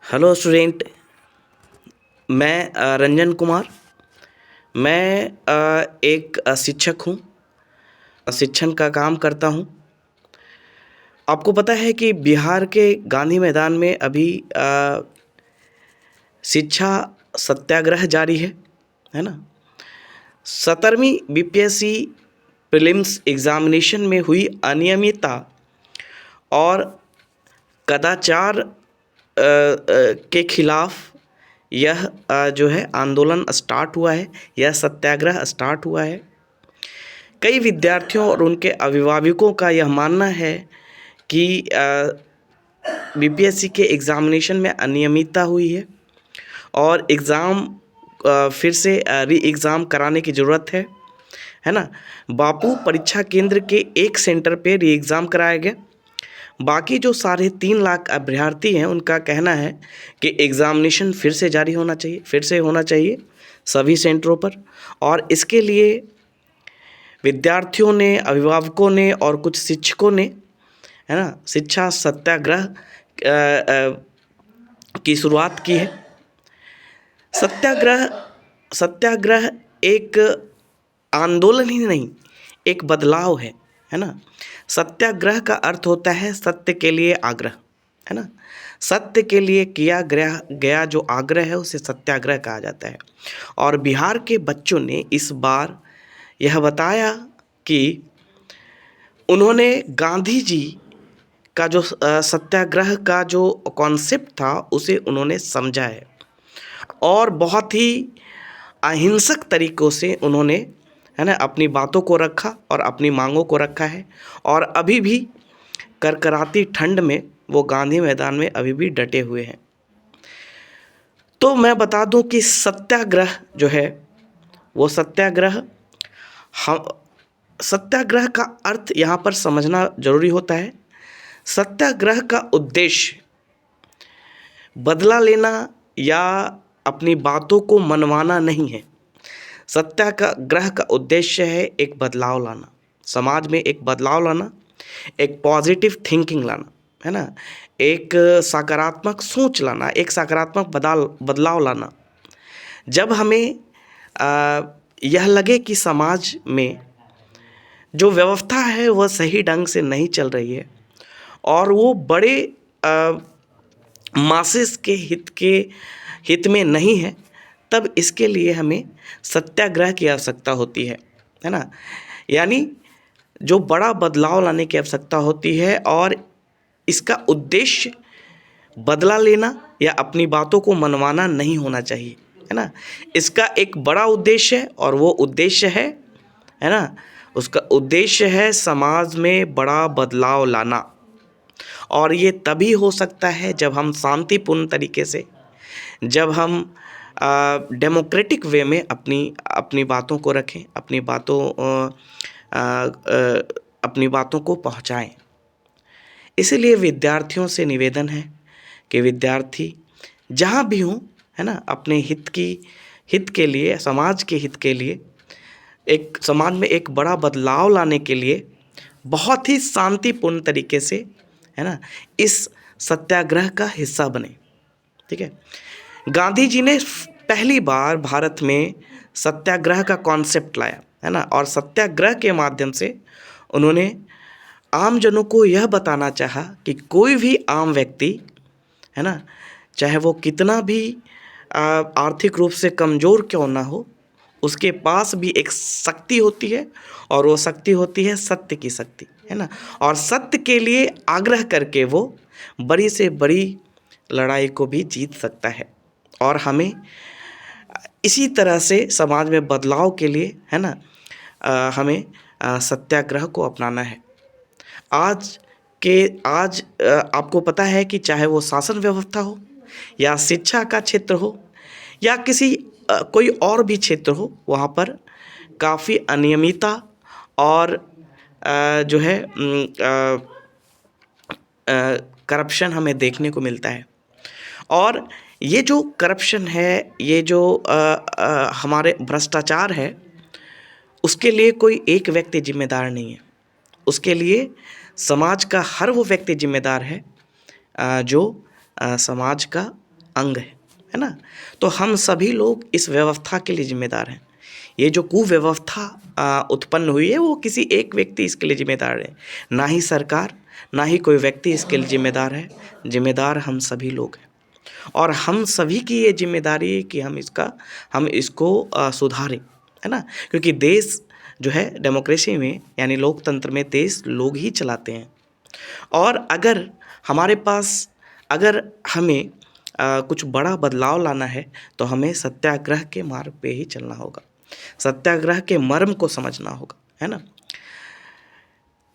Hello student. मैं रंजन कुमार। मैं एक शिक्षक हूँ। शिक्षण का काम करता हूँ। आपको पता है कि बिहार के गांधी मैदान में अभी शिक्षा सत्याग्रह जारी है ना। 17वीं बीपीएससी प्रीलिम्स एग्जामिनेशन में हुई अनियमितता और कदाचार के खिलाफ यह जो है आंदोलन स्टार्ट हुआ है, यह सत्याग्रह स्टार्ट हुआ है। कई विद्यार्थियों और उनके अभिभावकों का यह मानना है कि बीपीएससी के एग्ज़ामिनेशन में अनियमितता हुई है और एग्ज़ाम फिर से री एग्ज़ाम कराने की ज़रूरत है ना। बापू परीक्षा केंद्र के एक सेंटर पे री एग्ज़ाम कराया गया। बाकी जो 3.5 लाख अभ्यर्थी हैं उनका कहना है कि एग्ज़ामिनेशन फिर से जारी होना चाहिए, फिर से होना चाहिए सभी सेंटरों पर। और इसके लिए विद्यार्थियों ने, अभिभावकों ने और कुछ शिक्षकों ने, है ना, शिक्षा सत्याग्रह की शुरुआत की है। सत्याग्रह एक आंदोलन ही नहीं, एक बदलाव है ना। सत्याग्रह का अर्थ होता है सत्य के लिए आग्रह, है ना। सत्य के लिए किया गया जो आग्रह है उसे सत्याग्रह कहा जाता है। और बिहार के बच्चों ने इस बार यह बताया कि उन्होंने गांधी जी का जो सत्याग्रह का जो कॉन्सेप्ट था उसे उन्होंने समझा है और बहुत ही अहिंसक तरीक़ों से उन्होंने, है ना, अपनी बातों को रखा और अपनी मांगों को रखा है। और अभी भी करकराती ठंड में वो गांधी मैदान में अभी भी डटे हुए हैं। तो मैं बता दूं कि सत्याग्रह जो है वो सत्याग्रह का अर्थ यहाँ पर समझना ज़रूरी होता है। सत्याग्रह का उद्देश्य बदला लेना या अपनी बातों को मनवाना नहीं है। सत्याग्रह का उद्देश्य है एक बदलाव लाना, समाज में एक बदलाव लाना, एक पॉजिटिव थिंकिंग लाना, है ना, एक सकारात्मक सोच लाना, एक सकारात्मक बदलाव लाना। जब हमें यह लगे कि समाज में जो व्यवस्था है वह सही ढंग से नहीं चल रही है और वो बड़े मासेस के हित में नहीं है, तब इसके लिए हमें सत्याग्रह की आवश्यकता होती है ना। यानी जो बड़ा बदलाव लाने की आवश्यकता होती है और इसका उद्देश्य बदला लेना या अपनी बातों को मनवाना नहीं होना चाहिए, है ना। इसका एक बड़ा उद्देश्य है और वो उद्देश्य है ना, उसका उद्देश्य है समाज में बड़ा बदलाव लाना। और ये तभी हो सकता है जब हम शांतिपूर्ण तरीके से, जब हम डेमोक्रेटिक वे में अपनी बातों को रखें, अपनी बातों को पहुंचाएं। इसलिए विद्यार्थियों से निवेदन है कि विद्यार्थी जहाँ भी हों, है ना, अपने हित के लिए, समाज के हित के लिए, एक समाज में एक बड़ा बदलाव लाने के लिए बहुत ही शांतिपूर्ण तरीके से, है ना, इस सत्याग्रह का हिस्सा बने। ठीक है। गांधी जी ने पहली बार भारत में सत्याग्रह का कॉन्सेप्ट लाया, है ना, और सत्याग्रह के माध्यम से उन्होंने आम जनों को यह बताना चाहा कि कोई भी आम व्यक्ति, है ना, चाहे वो कितना भी आर्थिक रूप से कमज़ोर क्यों ना हो, उसके पास भी एक शक्ति होती है और वो शक्ति होती है सत्य की शक्ति, है ना। और सत्य के लिए आग्रह करके वो बड़ी से बड़ी लड़ाई को भी जीत सकता है। और हमें इसी तरह से समाज में बदलाव के लिए, है ना, हमें सत्याग्रह को अपनाना है। आज आपको पता है कि चाहे वो शासन व्यवस्था हो या शिक्षा का क्षेत्र हो या किसी कोई और भी क्षेत्र हो, वहाँ पर काफ़ी अनियमितता और जो है करप्शन हमें देखने को मिलता है। और ये जो करप्शन है, ये जो हमारे भ्रष्टाचार है, उसके लिए कोई एक व्यक्ति जिम्मेदार नहीं है। उसके लिए समाज का हर वो व्यक्ति जिम्मेदार है जो समाज का अंग है ना। तो हम सभी लोग इस व्यवस्था के लिए जिम्मेदार हैं। ये जो कुव्यवस्था उत्पन्न हुई है वो किसी एक व्यक्ति इसके लिए जिम्मेदार है, ना ही सरकार, ना ही कोई व्यक्ति इसके लिए जिम्मेदार है। जिम्मेदार हम सभी लोग हैं और हम सभी की ये जिम्मेदारी है कि हम इसको सुधारें, है ना। क्योंकि देश जो है डेमोक्रेसी में यानी लोकतंत्र में देश लोग ही चलाते हैं। और अगर हमारे पास अगर हमें कुछ बड़ा बदलाव लाना है तो हमें सत्याग्रह के मार्ग पे ही चलना होगा, सत्याग्रह के मर्म को समझना होगा, है ना।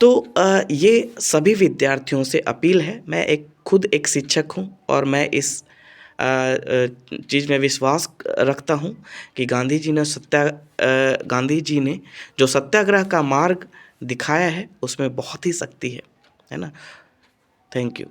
तो ये सभी विद्यार्थियों से अपील है। मैं खुद एक शिक्षक हूँ और मैं इस चीज़ में विश्वास रखता हूँ कि गांधी जी ने जो सत्याग्रह का मार्ग दिखाया है उसमें बहुत ही शक्ति है ना। Thank you.